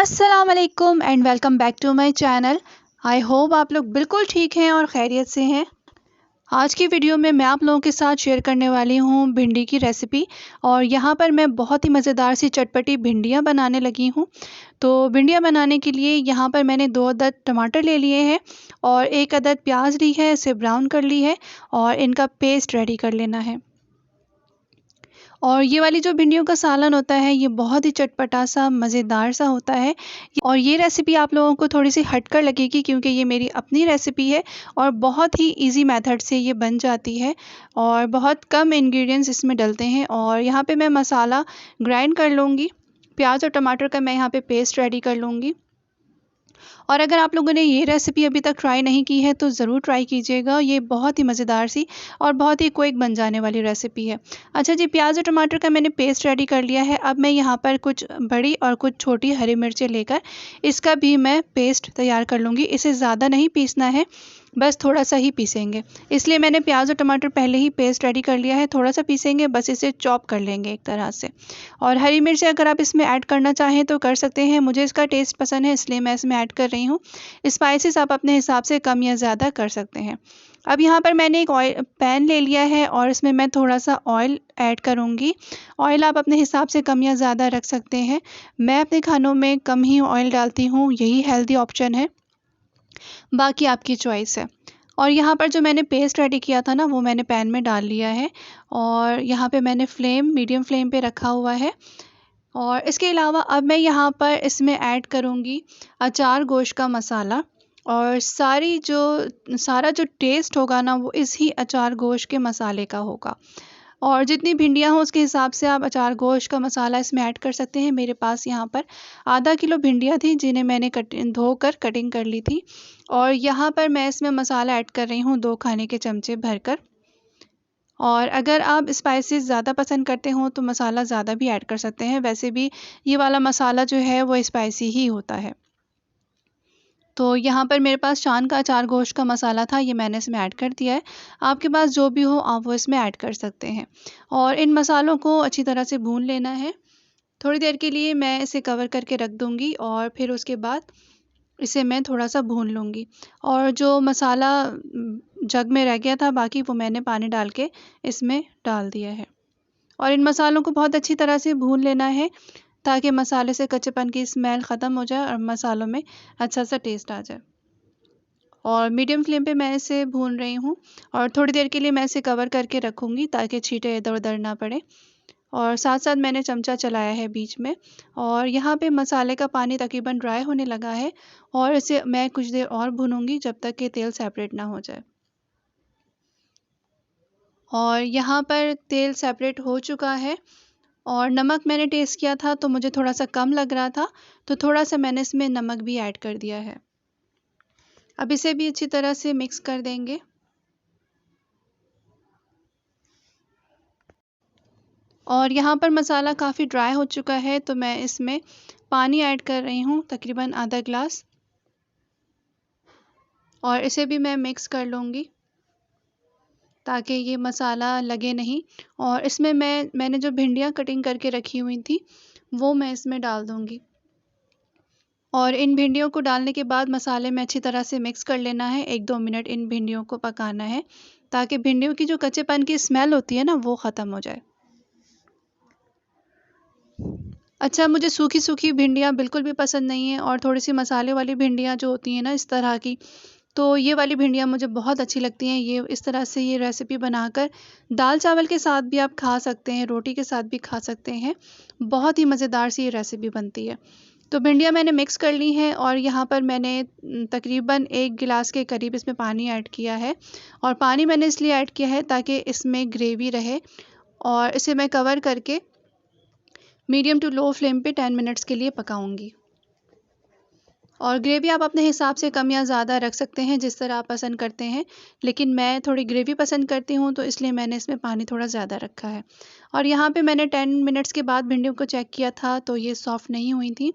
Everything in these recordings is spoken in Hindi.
अस्सलाम वालेकुम and welcome back to my channel. I hope आप लोग बिल्कुल ठीक हैं और खैरियत से हैं। आज की वीडियो में मैं आप लोगों के साथ शेयर करने वाली हूँ भिंडी की रेसिपी। और यहाँ पर मैं बहुत ही मज़ेदार सी चटपटी भिंडियाँ बनाने लगी हूँ। तो भिंडियाँ बनाने के लिए यहाँ पर मैंने 2 अदद टमाटर ले लिए हैं और 1 अदद प्याज ली है, इसे ब्राउन कर ली है और इनका पेस्ट रेडी कर लेना है। और ये वाली जो भिंडियों का सालन होता है ये बहुत ही चटपटा सा मज़ेदार सा होता है। और ये रेसिपी आप लोगों को थोड़ी सी हटकर लगेगी क्योंकि ये मेरी अपनी रेसिपी है और बहुत ही इजी मेथड से ये बन जाती है और बहुत कम इंग्रेडिएंट्स इसमें डलते हैं। और यहाँ पे मैं मसाला ग्राइंड कर लूँगी। प्याज और टमाटर का मैं यहाँ पे पेस्ट रेडी कर लूँगी। और अगर आप लोगों ने ये रेसिपी अभी तक ट्राई नहीं की है तो ज़रूर ट्राई कीजिएगा। ये बहुत ही मज़ेदार सी और बहुत ही क्विक बन जाने वाली रेसिपी है। अच्छा जी, प्याज और टमाटर का मैंने पेस्ट रेडी कर लिया है। अब मैं यहाँ पर कुछ बड़ी और कुछ छोटी हरी मिर्चें लेकर इसका भी मैं पेस्ट तैयार कर लूँगी। इसे ज़्यादा नहीं पीसना है, बस थोड़ा सा ही पीसेंगे। इसलिए मैंने प्याज और टमाटर पहले ही पेस्ट रेडी कर लिया है। थोड़ा सा पीसेंगे, बस इसे चॉप कर लेंगे एक तरह से। और हरी मिर्च अगर आप इसमें ऐड करना चाहें तो कर सकते हैं। मुझे इसका टेस्ट पसंद है इसलिए मैं इसमें ऐड कर रही हूँ। स्पाइसेस आप अपने हिसाब से कम या ज़्यादा कर सकते हैं। अब यहाँ पर मैंने एक पैन ले लिया है और इसमें मैं थोड़ा सा ऑयल ऐड करूँगी। ऑयल आप अपने हिसाब से कम या ज़्यादा रख सकते हैं। मैं अपने खानों में कम ही ऑयल डालती हूँ, यही हेल्दी ऑप्शन है, बाकी आपकी चॉइस है। और यहाँ पर जो मैंने पेस्ट रेडी किया था ना वो मैंने पैन में डाल लिया है और यहाँ पे मैंने फ्लेम मीडियम फ्लेम पे रखा हुआ है। और इसके अलावा अब मैं यहाँ पर इसमें ऐड करूँगी अचार गोश्त का मसाला। और सारा जो टेस्ट होगा ना वो इस ही अचार गोश्त के मसाले का होगा। और जितनी भिंडियाँ हों उसके हिसाब से आप अचार गोश्त का मसाला इसमें ऐड कर सकते हैं। मेरे पास यहाँ पर आधा किलो भिंडियाँ थी जिन्हें मैंने धोकर कटिंग कर ली थी। और यहाँ पर मैं इसमें मसाला ऐड कर रही हूँ 2 खाने के चमचे भरकर। और अगर आप स्पाइसेस ज़्यादा पसंद करते हो तो मसाला ज़्यादा भी ऐड कर सकते हैं। वैसे भी ये वाला मसाला जो है वो स्पाइसी ही होता है। तो यहाँ पर मेरे पास शान का अचार गोश्त का मसाला था, ये मैंने इसमें ऐड कर दिया है। आपके पास जो भी हो आप वो इसमें ऐड कर सकते हैं। और इन मसालों को अच्छी तरह से भून लेना है। थोड़ी देर के लिए मैं इसे कवर करके रख दूँगी और फिर उसके बाद इसे मैं थोड़ा सा भून लूँगी। और जो मसाला जग में रह गया था बाकी वो मैंने पानी डाल के इसमें डाल दिया है। और इन मसालों को बहुत अच्छी तरह से भून लेना है ताकि मसाले से कच्चेपन की स्मेल ख़त्म हो जाए और मसालों में अच्छा सा टेस्ट आ जाए। और मीडियम फ्लेम पे मैं इसे भून रही हूँ और थोड़ी देर के लिए मैं इसे कवर करके रखूँगी ताकि छींटे इधर उधर ना पड़े। और साथ साथ मैंने चमचा चलाया है बीच में। और यहाँ पे मसाले का पानी तकरीबन ड्राई होने लगा है और इसे मैं कुछ देर और भूनूंगी जब तक कि तेल सेपरेट ना हो जाए। और यहाँ पर तेल सेपरेट हो चुका है। और नमक मैंने टेस्ट किया था तो मुझे थोड़ा सा कम लग रहा था, तो थोड़ा सा मैंने इसमें नमक भी ऐड कर दिया है। अब इसे भी अच्छी तरह से मिक्स कर देंगे। और यहाँ पर मसाला काफ़ी ड्राई हो चुका है तो मैं इसमें पानी ऐड कर रही हूँ, तकरीबन आधा ग्लास। और इसे भी मैं मिक्स कर लूँगी ताकि ये मसाला लगे नहीं। और इसमें मैंने जो भिंडियाँ कटिंग करके रखी हुई थी वो मैं इसमें डाल दूँगी। और इन भिंडियों को डालने के बाद मसाले में अच्छी तरह से मिक्स कर लेना है। 1-2 मिनट इन भिंडियों को पकाना है ताकि भिंडियों की जो कच्चेपन की स्मेल होती है ना वो ख़त्म हो जाए। अच्छा, मुझे सूखी सूखी भिंडियाँ बिल्कुल भी पसंद नहीं है और थोड़ी सी मसाले वाली भिंडियाँ जो होती हैं ना इस तरह की, तो ये वाली भिंडियाँ मुझे बहुत अच्छी लगती हैं। ये इस तरह से ये रेसिपी बनाकर दाल चावल के साथ भी आप खा सकते हैं, रोटी के साथ भी खा सकते हैं। बहुत ही मज़ेदार सी ये रेसिपी बनती है। तो भिंडियाँ मैंने मिक्स कर ली हैं और यहाँ पर मैंने तकरीबन 1 गिलास के करीब इसमें पानी ऐड किया है। और पानी मैंने इसलिए ऐड किया है ताकि इसमें ग्रेवी रहे। और इसे मैं कवर करके मीडियम टू लो फ्लेम पे 10 मिनट्स के लिए पकाऊंगी। और ग्रेवी आप अपने हिसाब से कम या ज़्यादा रख सकते हैं जिस तरह आप पसंद करते हैं, लेकिन मैं थोड़ी ग्रेवी पसंद करती हूँ तो इसलिए मैंने इसमें पानी थोड़ा ज़्यादा रखा है। और यहाँ पे मैंने 10 मिनट्स के बाद भिंडियों को चेक किया था तो ये सॉफ़्ट नहीं हुई थी,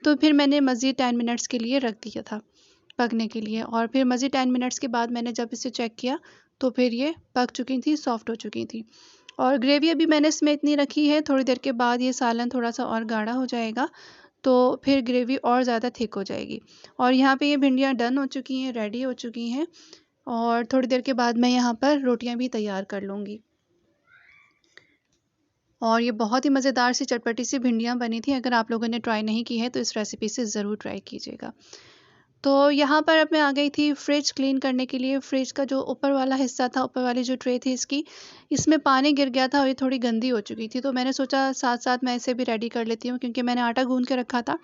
तो फिर मैंने मज़ीद 10 मिनट्स के लिए रख दिया था पकने के लिए। और फिर मज़ीद 10 मिनट्स के बाद मैंने जब इसे चेक किया तो फिर ये पक चुकी थी, सॉफ़्ट हो चुकी थी। और ग्रेवी अभी मैंने इसमें इतनी रखी है, थोड़ी देर के बाद ये सालन थोड़ा सा और गाढ़ा हो जाएगा तो फिर ग्रेवी और ज़्यादा थिक हो जाएगी। और यहाँ पे ये भिंडियाँ डन हो चुकी हैं, रेडी हो चुकी हैं, और थोड़ी देर के बाद मैं यहाँ पर रोटियाँ भी तैयार कर लूँगी। और ये बहुत ही मज़ेदार सी चटपटी सी भिंडियाँ बनी थी। अगर आप लोगों ने ट्राई नहीं की है तो इस रेसिपी से ज़रूर ट्राई कीजिएगा। तो यहाँ पर अब मैं आ गई थी फ्रिज क्लीन करने के लिए। फ्रिज का जो ऊपर वाला हिस्सा था, ऊपर वाली जो ट्रे थी इसकी, इसमें पानी गिर गया था और ये थोड़ी गंदी हो चुकी थी। तो मैंने सोचा साथ-साथ मैं इसे भी रेडी कर लेती हूँ, क्योंकि मैंने आटा गूँध के रखा था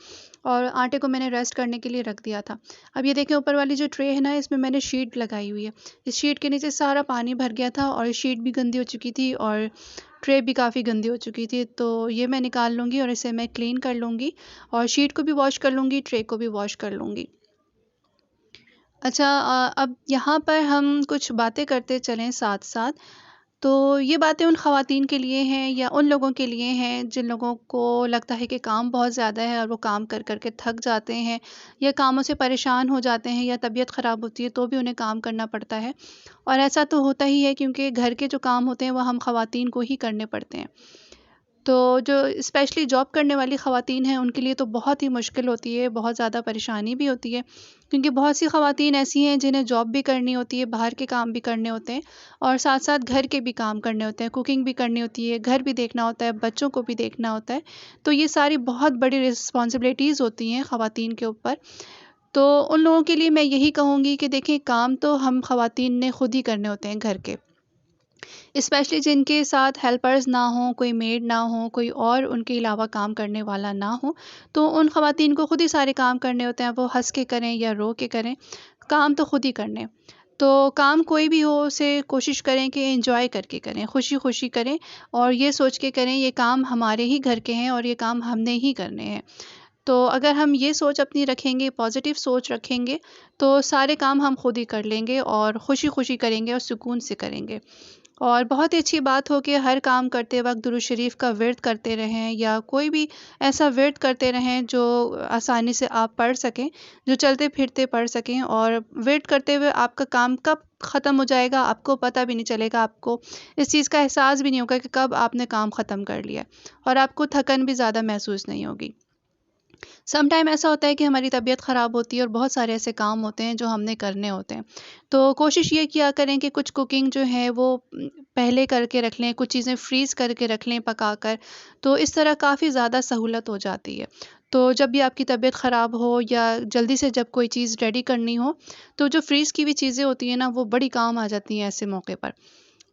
और आटे को मैंने रेस्ट करने के लिए रख दिया था। अब ये देखें, ऊपर वाली जो ट्रे है ना, इसमें मैंने शीट लगाई हुई है। इस शीट के नीचे सारा पानी भर गया था और ये शीट भी गंदी हो चुकी थी और ट्रे भी काफ़ी गंदी हो चुकी थी। तो ये मैं निकाल लूँगी और इसे मैं क्लीन कर लूँगी और शीट को भी वॉश कर लूँगी, ट्रे को भी वॉश कर लूँगी। अच्छा, अब यहाँ पर हम कुछ बातें करते चलें साथ-साथ। तो ये बातें उन ख़वातीन के लिए हैं या उन लोगों के लिए हैं जिन लोगों को लगता है कि काम बहुत ज़्यादा है और वो काम कर के थक जाते हैं, या कामों से परेशान हो जाते हैं, या तबीयत ख़राब होती है तो भी उन्हें काम करना पड़ता है। और ऐसा तो होता ही है, क्योंकि घर के जो काम होते हैं वो हम ख़वातीन को ही करने पड़ते हैं। तो जो स्पेशली जॉब करने वाली ख़वातीन हैं उनके लिए तो बहुत ही मुश्किल होती है, बहुत ज़्यादा परेशानी भी होती है, क्योंकि बहुत सी ख़वातीन ऐसी हैं जिन्हें जॉब भी करनी होती है, बाहर के काम भी करने होते हैं और साथ-साथ घर के भी काम करने होते हैं, कुकिंग भी करनी होती है, घर भी देखना होता है, बच्चों को भी देखना होता है। तो ये सारी बहुत बड़ी रिस्पॉन्सिबिलिटीज़ होती हैं ख़वातीन के ऊपर। तो उन लोगों के लिए मैं यही कहूँगी कि देखिए, काम तो हम ख़वातीन ने खुद ही करने होते हैं घर के। स्पेशली जिनके साथ हेल्पर्स ना हों, कोई मेड ना हो, कोई और उनके अलावा काम करने वाला ना हो, तो उन ख़वातीन को खुद ही सारे काम करने होते हैं। वो हँस के करें या रो के करें, काम तो खुद ही करने हैं। तो काम कोई भी हो, उसे कोशिश करें कि एन्जॉय करके करें, खुशी-खुशी करें और ये सोच के करें ये काम हमारे ही घर के हैं और ये काम हमने ही करने हैं। तो अगर हम ये सोच अपनी रखेंगे, पॉज़िटिव सोच रखेंगे, तो सारे काम हम खुद ही कर लेंगे और खुशी-खुशी करेंगे और सुकून से करेंगे। और बहुत ही अच्छी बात हो कि हर काम करते वक़्त दुरूद शरीफ का विर्द करते रहें, या कोई भी ऐसा विर्द करते रहें जो आसानी से आप पढ़ सकें, जो चलते-फिरते पढ़ सकें। और विर्द करते हुए आपका काम कब ख़त्म हो जाएगा आपको पता भी नहीं चलेगा, आपको इस चीज़ का एहसास भी नहीं होगा कि कब आपने काम ख़त्म कर लिया, और आपको थकन भी ज़्यादा महसूस नहीं होगी। सम टाइम ऐसा होता है कि हमारी तबीयत ख़राब होती है और बहुत सारे ऐसे काम होते हैं जो हमने करने होते हैं। तो कोशिश ये किया करें कि कुछ कुकिंग जो है वो पहले करके रख लें, कुछ चीज़ें फ्रीज़ करके रख लें पकाकर, तो इस तरह काफ़ी ज़्यादा सहूलत हो जाती है। तो जब भी आपकी तबीयत ख़राब हो या जल्दी से जब कोई चीज़ रेडी करनी हो, तो जो फ्रीज़ की हुई चीज़ें होती हैं ना, वो बड़ी काम आ जाती हैं ऐसे मौके पर।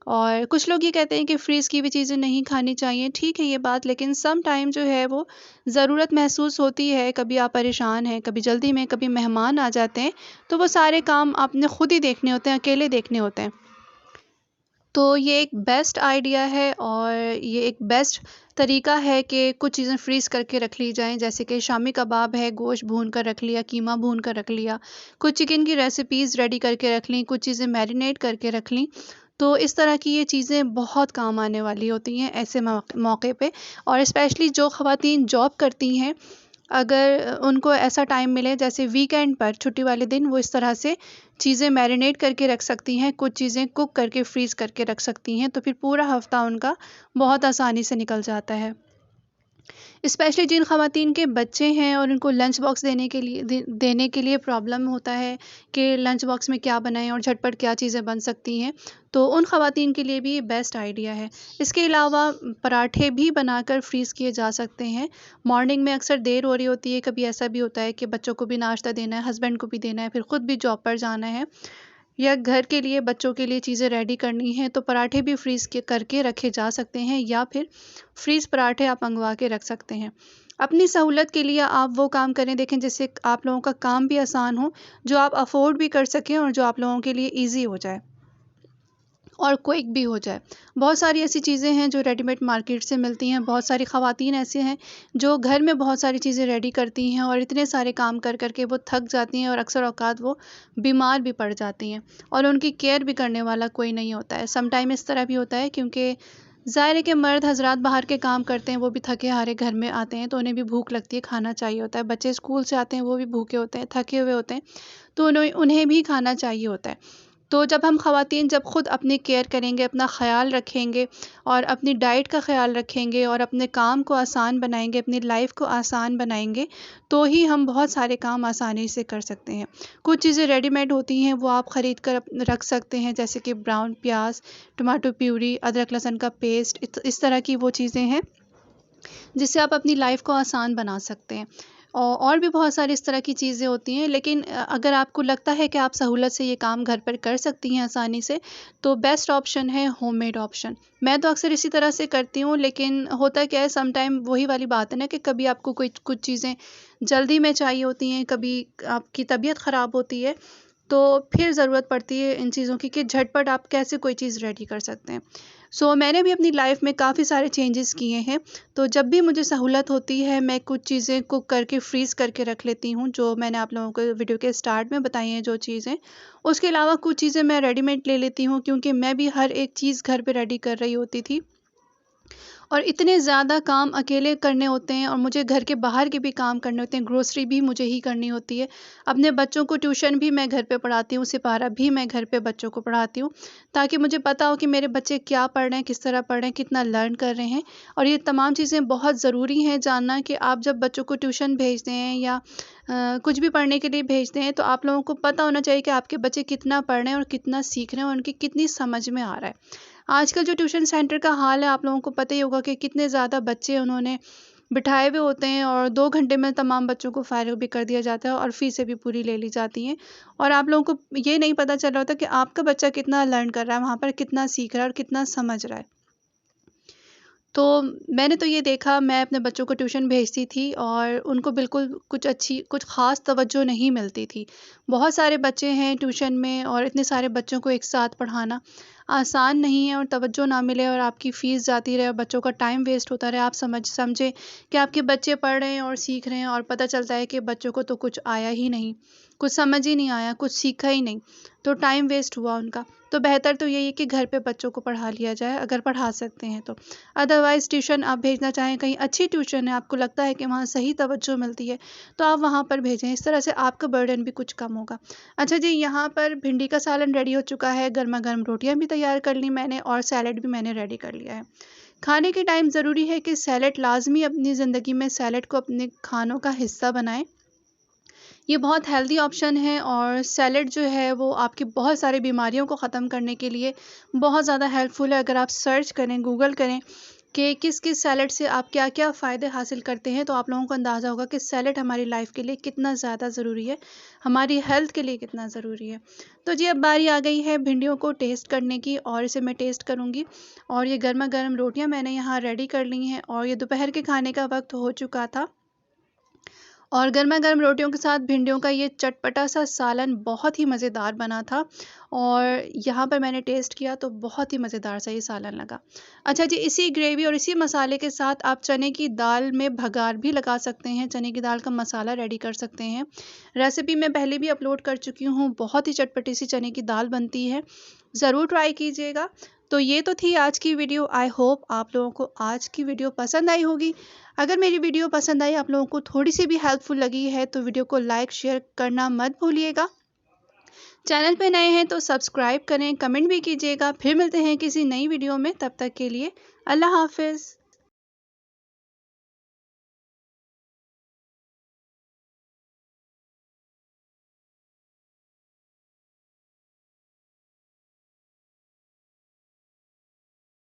और कुछ लोग ये कहते हैं कि फ्रीज़ की भी चीज़ें नहीं खानी चाहिए, ठीक है ये बात, लेकिन सम टाइम जो है वो ज़रूरत महसूस होती है। कभी आप परेशान हैं, कभी जल्दी में, कभी मेहमान आ जाते हैं, तो वो सारे काम आपने खुद ही देखने होते हैं, अकेले देखने होते हैं। तो ये एक बेस्ट आइडिया है और ये एक बेस्ट तरीका है कि कुछ चीज़ें फ्रीज़ करके रख ली जाएँ, जैसे कि शामी कबाब है, गोश्त भून कर रख लिया, कीमा भून कर रख लिया, कुछ चिकन की रेसिपीज़ रेडी करके रख लीं, कुछ चीज़ें मैरिनेट करके रख लीं। तो इस तरह की ये चीज़ें बहुत काम आने वाली होती हैं ऐसे मौके पे। और स्पेशली जो ख़वातीन जॉब करती हैं, अगर उनको ऐसा टाइम मिले जैसे वीकेंड पर, छुट्टी वाले दिन, वो इस तरह से चीज़ें मैरिनेट करके रख सकती हैं, कुछ चीज़ें कुक करके फ्रीज़ करके रख सकती हैं, तो फिर पूरा हफ़्ता उनका बहुत आसानी से निकल जाता है। स्पेशली जिन ख़वातीन के बच्चे हैं और उनको लंच बॉक्स देने के लिए प्रॉब्लम होता है कि लंच बॉक्स में क्या बनाएं और झटपट क्या चीज़ें बन सकती हैं, तो उन ख़वातीन के लिए भी ये बेस्ट आइडिया है। इसके अलावा पराठे भी बनाकर फ्रीज़ किए जा सकते हैं। मॉर्निंग में अक्सर देर हो रही होती है, कभी ऐसा भी होता है कि बच्चों को भी नाश्ता देना है, हस्बैंड को भी देना है, फिर ख़ुद भी जॉब पर जाना है, या घर के लिए, बच्चों के लिए चीज़ें रेडी करनी है, तो पराठे भी फ्रीज़ के करके रखे जा सकते हैं, या फिर फ्रीज़ पराठे आप मंगवा के रख सकते हैं। अपनी सहूलत के लिए आप वो काम करें, देखें जिससे आप लोगों का काम भी आसान हो, जो आप अफ़ोर्ड भी कर सकें और जो आप लोगों के लिए ईज़ी हो जाए और क्विक भी हो जाए। बहुत सारी ऐसी चीज़ें हैं जो रेडीमेड मार्केट से मिलती हैं। बहुत सारी ख़वातीन ऐसे हैं जो घर में बहुत सारी चीज़ें रेडी करती हैं और इतने सारे काम कर के वो थक जाती हैं और अक्सर औक़ात वो बीमार भी पड़ जाती हैं और उनकी केयर भी करने वाला कोई नहीं होता है। सम टाइम इस तरह भी होता है, क्योंकि ज़ाहिर है कि मर्द हज़रात बाहर के काम करते हैं, वो भी थके-हारे घर में आते हैं, तो उन्हें भी भूख लगती है, खाना चाहिए होता है। बच्चे स्कूल से आते हैं, वो भी भूखे होते हैं, थके हुए होते हैं, तो उन्हें उन्हें भी खाना चाहिए होता है। तो जब हम ख़वातीन जब ख़ुद अपनी केयर करेंगे, अपना ख़याल रखेंगे और अपनी डाइट का ख़याल रखेंगे और अपने काम को आसान बनाएंगे, अपनी लाइफ को आसान बनाएंगे, तो ही हम बहुत सारे काम आसानी से कर सकते हैं। कुछ चीज़ें रेडीमेड होती हैं, वो आप ख़रीद कर रख सकते हैं, जैसे कि ब्राउन प्याज, टमाटो प्यूरी, अदरक लहसुन का पेस्ट, इस तरह की वो चीज़ें हैं जिससे आप अपनी लाइफ को आसान बना सकते हैं। और भी बहुत सारी इस तरह की चीज़ें होती हैं, लेकिन अगर आपको लगता है कि आप सहूलत से ये काम घर पर कर सकती हैं आसानी से, तो बेस्ट ऑप्शन है होममेड ऑप्शन। मैं तो अक्सर इसी तरह से करती हूँ, लेकिन होता क्या है, सम टाइम वही वाली बात है ना कि कभी आपको कोई कुछ चीज़ें जल्दी में चाहिए होती हैं, कभी आपकी तबीयत ख़राब होती है, तो फिर ज़रूरत पड़ती है इन चीज़ों की कि झटपट आप कैसे कोई चीज़ रेडी कर सकते हैं। मैंने भी अपनी लाइफ में काफ़ी सारे चेंजेस किए हैं। तो जब भी मुझे सहूलत होती है, मैं कुछ चीज़ें कुक करके फ्रीज़ करके रख लेती हूँ, जो मैंने आप लोगों को वीडियो के स्टार्ट में बताई हैं जो चीज़ें। उसके अलावा कुछ चीज़ें मैं रेडीमेड ले लेती हूँ, क्योंकि मैं भी हर एक चीज़ घर पे रेडी कर रही होती थी। और इतने ज़्यादा काम अकेले करने होते हैं और मुझे घर के बाहर के भी काम करने होते हैं, ग्रोसरी भी मुझे ही करनी होती है। अपने बच्चों को ट्यूशन भी मैं घर पे पढ़ाती हूँ, सिपारा भी मैं घर पे बच्चों को पढ़ाती हूँ, ताकि मुझे पता हो कि मेरे बच्चे क्या पढ़ रहे हैं, किस तरह पढ़ रहे हैं, कितना लर्न कर रहे हैं। और ये तमाम चीज़ें बहुत ज़रूरी हैं जानना कि आप जब बच्चों को ट्यूशन भेजते हैं या कुछ भी पढ़ने के लिए भेजते हैं, तो आप लोगों को पता होना चाहिए कि आपके बच्चे कितना पढ़ रहे हैं और कितना सीख रहे हैं और उनकी कितनी समझ में आ रहा है। आजकल जो ट्यूशन सेंटर का हाल है, आप लोगों को पता ही होगा कि कितने ज़्यादा बच्चे उन्होंने बिठाए हुए होते हैं और 2 घंटे में तमाम बच्चों को फ़ारिग भी कर दिया जाता है और फ़ीसें भी पूरी ले ली जाती हैं। और आप लोगों को ये नहीं पता चल रहा होता कि आपका बच्चा कितना लर्न कर रहा है, वहाँ पर कितना सीख रहा है और कितना समझ रहा है। तो मैंने तो ये देखा, मैं अपने बच्चों को ट्यूशन भेजती थी और उनको बिल्कुल कुछ ख़ास तवज्जो नहीं मिलती थी। बहुत सारे बच्चे हैं ट्यूशन में और इतने सारे बच्चों को एक साथ पढ़ाना आसान नहीं है, और तवज्जो ना मिले और आपकी फ़ीस जाती रहे और बच्चों का टाइम वेस्ट होता रहे। आप समझें कि आपके बच्चे पढ़ रहे हैं और सीख रहे हैं और पता चलता है कि बच्चों को तो कुछ आया ही नहीं, कुछ समझ ही नहीं आया, कुछ सीखा ही नहीं, तो टाइम वेस्ट हुआ उनका। तो बेहतर तो यही है कि घर पे बच्चों को पढ़ा लिया जाए, अगर पढ़ा सकते हैं तो। अदरवाइज़ ट्यूशन आप भेजना चाहें, कहीं अच्छी ट्यूशन है, आपको लगता है कि वहाँ सही तवज्जो मिलती है, तो आप वहाँ पर भेजें। इस तरह से आपका बर्डन भी कुछ कम होगा। अच्छा जी, यहाँ पर भिंडी का सालन रेडी हो चुका है, गरमा-गरम रोटियाँ भी तैयार कर ली मैंने और सैलेड भी मैंने रेडी कर लिया है। खाने के टाइम ज़रूरी है कि सैलेड लाज़मी अपनी ज़िंदगी में सैलेड को अपने खानों का हिस्सा बनाएँ। ये बहुत हेल्दी ऑप्शन है और सैलेड जो है वो आपकी बहुत सारी बीमारियों को ख़त्म करने के लिए बहुत ज़्यादा हेल्पफुल है। अगर आप सर्च करें, गूगल करें कि किस सैलेड से आप क्या-क्या फ़ायदे हासिल करते हैं, तो आप लोगों को अंदाज़ा होगा कि सैलेड हमारी लाइफ के लिए कितना ज़्यादा ज़रूरी है, हमारी हेल्थ के लिए कितना ज़रूरी है। तो जी, अब बारी आ गई है भिंडियों को टेस्ट करने की और इसे मैं टेस्ट करूँगी। और ये गरमा-गरम रोटियाँ मैंने यहाँ रेडी कर ली हैं और ये दोपहर के खाने का वक़्त हो चुका था। और गरमा-गरम रोटियों के साथ भिंडियों का ये चटपटा-सा सालन बहुत ही मज़ेदार बना था और यहाँ पर मैंने टेस्ट किया तो बहुत ही मज़ेदार सा ये सालन लगा। अच्छा जी, इसी ग्रेवी और इसी मसाले के साथ आप चने की दाल में भगार भी लगा सकते हैं, चने की दाल का मसाला रेडी कर सकते हैं। रेसिपी मैं पहले भी अपलोड कर चुकी हूँ, बहुत ही चटपटी सी चने की दाल बनती है, ज़रूर ट्राई कीजिएगा। तो ये तो थी आज की वीडियो। आई होप आप लोगों को आज की वीडियो पसंद आई होगी। अगर मेरी वीडियो पसंद आई, आप लोगों को थोड़ी सी भी हेल्पफुल लगी है, तो वीडियो को लाइक शेयर करना मत भूलिएगा। चैनल पे नए हैं तो सब्सक्राइब करें, कमेंट भी कीजिएगा। फिर मिलते हैं किसी नई वीडियो में, तब तक के लिए अल्लाह हाफ़िज़।